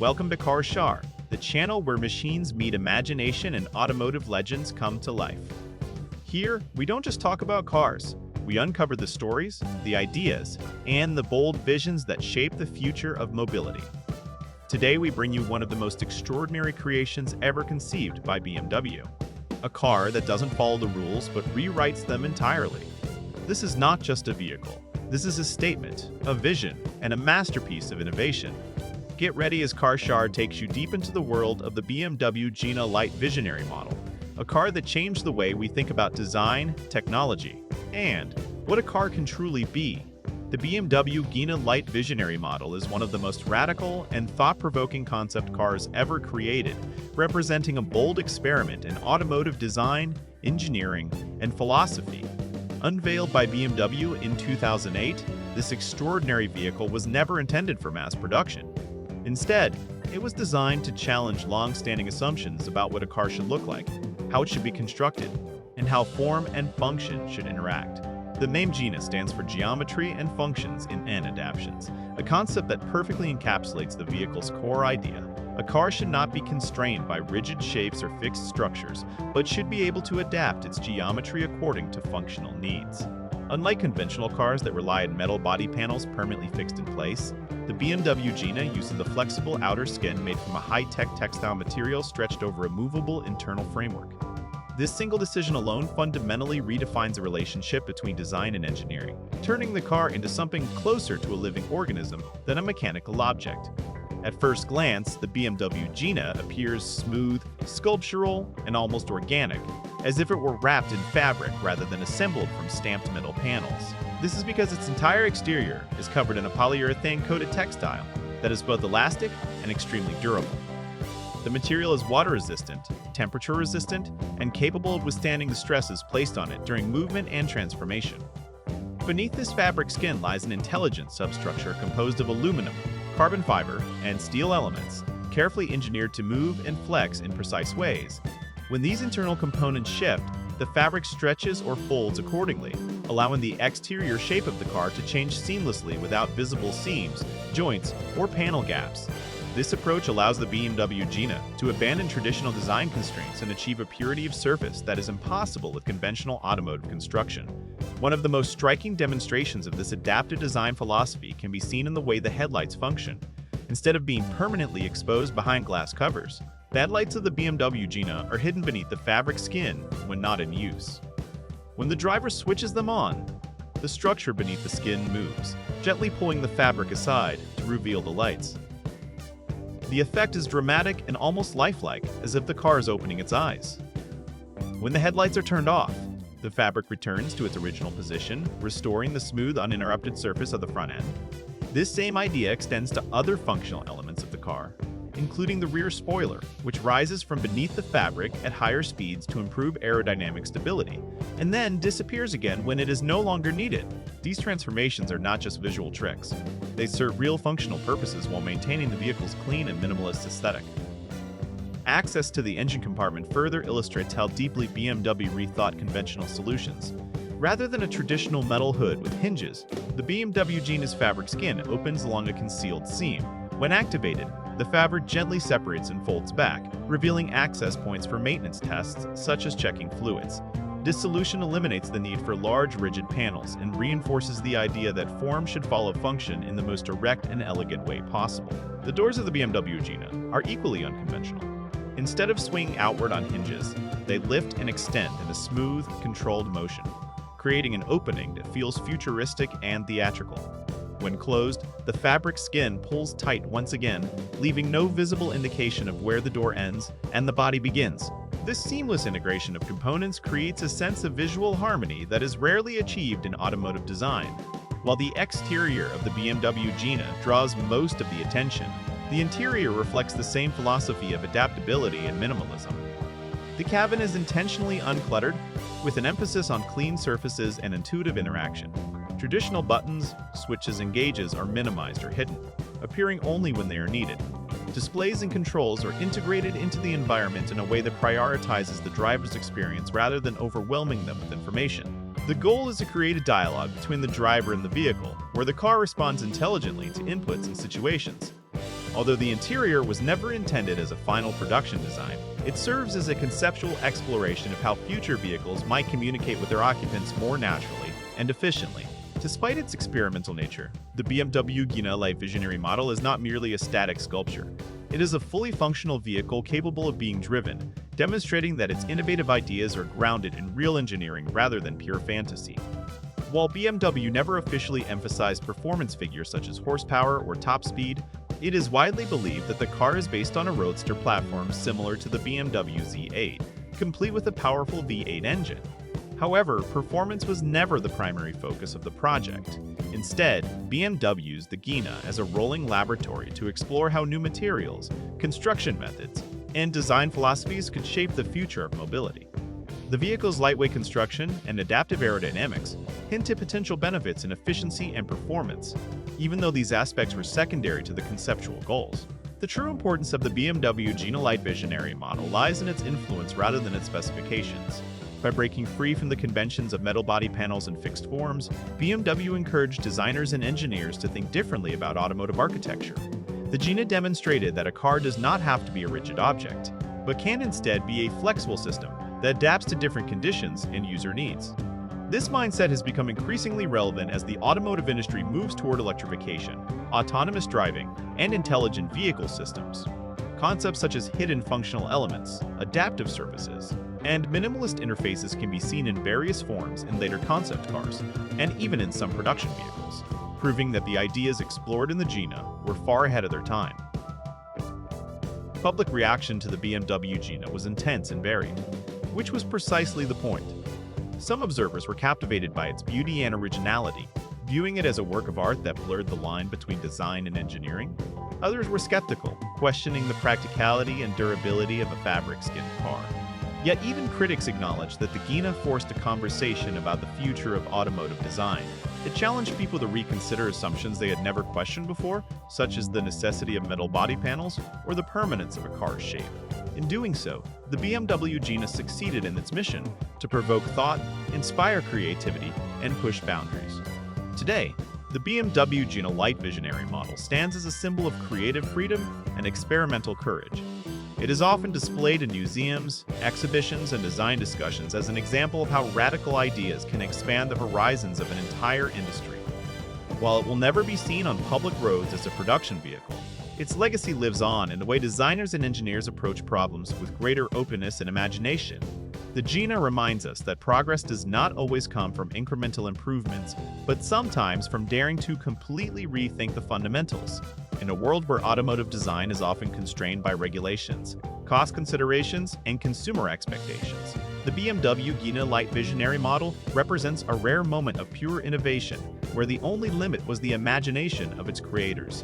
welcome to Car Shar, the channel where machines meet imagination and automotive legends come to life. Here, we don't just talk about cars, we uncover the stories, the ideas, and the bold visions that shape the future of mobility. Today, we bring you one of the most extraordinary creations ever conceived by BMW. A car that doesn't follow the rules but rewrites them entirely. This is not just a vehicle. This is a statement, a vision, and a masterpiece of innovation. Get ready as Car Shar takes you deep into the world of the BMW Gina Light Visionary model, a car that changed the way we think about design, technology, and what a car can truly be. The BMW Gina Light Visionary model is one of the most radical and thought-provoking concept cars ever created, representing a bold experiment in automotive design, engineering, and philosophy. Unveiled by BMW in 2008, this extraordinary vehicle was never intended for mass production. Instead, it was designed to challenge long-standing assumptions about what a car should look like, how it should be constructed, and how form and function should interact. The name Gina stands for Geometry and Functions in N Adaptions, a concept that perfectly encapsulates the vehicle's core idea. A car should not be constrained by rigid shapes or fixed structures, but should be able to adapt its geometry according to functional needs. Unlike conventional cars that rely on metal body panels permanently fixed in place, the BMW Gina uses a flexible outer skin made from a high-tech textile material stretched over a movable internal framework. This single decision alone fundamentally redefines the relationship between design and engineering, turning the car into something closer to a living organism than a mechanical object. At first glance, the BMW Gina appears smooth, sculptural, and almost organic, as if it were wrapped in fabric rather than assembled from stamped metal panels. This is because its entire exterior is covered in a polyurethane-coated textile that is both elastic and extremely durable. The material is water-resistant, temperature-resistant, and capable of withstanding the stresses placed on it during movement and transformation. Beneath this fabric skin lies an intelligent substructure composed of aluminum, carbon fiber, and steel elements, carefully engineered to move and flex in precise ways. When these internal components shift, the fabric stretches or folds accordingly, allowing the exterior shape of the car to change seamlessly without visible seams, joints, or panel gaps. This approach allows the BMW Gina to abandon traditional design constraints and achieve a purity of surface that is impossible with conventional automotive construction. One of the most striking demonstrations of this adaptive design philosophy can be seen in the way the headlights function. Instead of being permanently exposed behind glass covers, the headlights of the BMW Gina are hidden beneath the fabric skin when not in use. When the driver switches them on, the structure beneath the skin moves, gently pulling the fabric aside to reveal the lights. The effect is dramatic and almost lifelike, as if the car is opening its eyes. When the headlights are turned off, the fabric returns to its original position, restoring the smooth, uninterrupted surface of the front end. This same idea extends to other functional elements of the car, including the rear spoiler, which rises from beneath the fabric at higher speeds to improve aerodynamic stability, and then disappears again when it is no longer needed. These transformations are not just visual tricks. They serve real functional purposes while maintaining the vehicle's clean and minimalist aesthetic. Access to the engine compartment further illustrates how deeply BMW rethought conventional solutions. Rather than a traditional metal hood with hinges, the BMW Gina's fabric skin opens along a concealed seam. When activated, the fabric gently separates and folds back, revealing access points for maintenance tests such as checking fluids. This solution eliminates the need for large, rigid panels and reinforces the idea that form should follow function in the most direct and elegant way possible. The doors of the BMW Gina are equally unconventional. Instead of swinging outward on hinges, they lift and extend in a smooth, controlled motion, creating an opening that feels futuristic and theatrical. When closed, the fabric skin pulls tight once again, leaving no visible indication of where the door ends and the body begins. This seamless integration of components creates a sense of visual harmony that is rarely achieved in automotive design. While the exterior of the BMW Gina draws most of the attention, the interior reflects the same philosophy of adaptability and minimalism. The cabin is intentionally uncluttered, with an emphasis on clean surfaces and intuitive interaction. Traditional buttons, switches, and gauges are minimized or hidden, appearing only when they are needed. Displays and controls are integrated into the environment in a way that prioritizes the driver's experience rather than overwhelming them with information. The goal is to create a dialogue between the driver and the vehicle, where the car responds intelligently to inputs and situations. Although the interior was never intended as a final production design, it serves as a conceptual exploration of how future vehicles might communicate with their occupants more naturally and efficiently. Despite its experimental nature, the BMW Gina Light Visionary model is not merely a static sculpture. It is a fully functional vehicle capable of being driven, demonstrating that its innovative ideas are grounded in real engineering rather than pure fantasy. While BMW never officially emphasized performance figures such as horsepower or top speed, it is widely believed that the car is based on a roadster platform similar to the BMW Z8, complete with a powerful V8 engine. However, performance was never the primary focus of the project. Instead, BMW used the Gina as a rolling laboratory to explore how new materials, construction methods, and design philosophies could shape the future of mobility. The vehicle's lightweight construction and adaptive aerodynamics hint at potential benefits in efficiency and performance, even though these aspects were secondary to the conceptual goals. The true importance of the BMW Gina Light Visionary model lies in its influence rather than its specifications. By breaking free from the conventions of metal body panels and fixed forms, BMW encouraged designers and engineers to think differently about automotive architecture. The Gina demonstrated that a car does not have to be a rigid object, but can instead be a flexible system that adapts to different conditions and user needs. This mindset has become increasingly relevant as the automotive industry moves toward electrification, autonomous driving, and intelligent vehicle systems. Concepts such as hidden functional elements, adaptive surfaces, and minimalist interfaces can be seen in various forms in later concept cars, and even in some production vehicles, proving that the ideas explored in the Gina were far ahead of their time. Public reaction to the BMW Gina was intense and varied, which was precisely the point. Some observers were captivated by its beauty and originality, viewing it as a work of art that blurred the line between design and engineering. Others were skeptical, questioning the practicality and durability of a fabric-skinned car. Yet even critics acknowledged that the Gina forced a conversation about the future of automotive design. It challenged people to reconsider assumptions they had never questioned before, such as the necessity of metal body panels or the permanence of a car's shape. In doing so, the BMW Gina succeeded in its mission to provoke thought, inspire creativity, and push boundaries. Today, the BMW Gina Light Visionary model stands as a symbol of creative freedom and experimental courage. It is often displayed in museums, exhibitions, and design discussions as an example of how radical ideas can expand the horizons of an entire industry. While it will never be seen on public roads as a production vehicle, its legacy lives on in the way designers and engineers approach problems with greater openness and imagination. The Gina reminds us that progress does not always come from incremental improvements, but sometimes from daring to completely rethink the fundamentals. In a world where automotive design is often constrained by regulations, cost considerations, and consumer expectations, the BMW Gina Light Visionary model represents a rare moment of pure innovation, where the only limit was the imagination of its creators.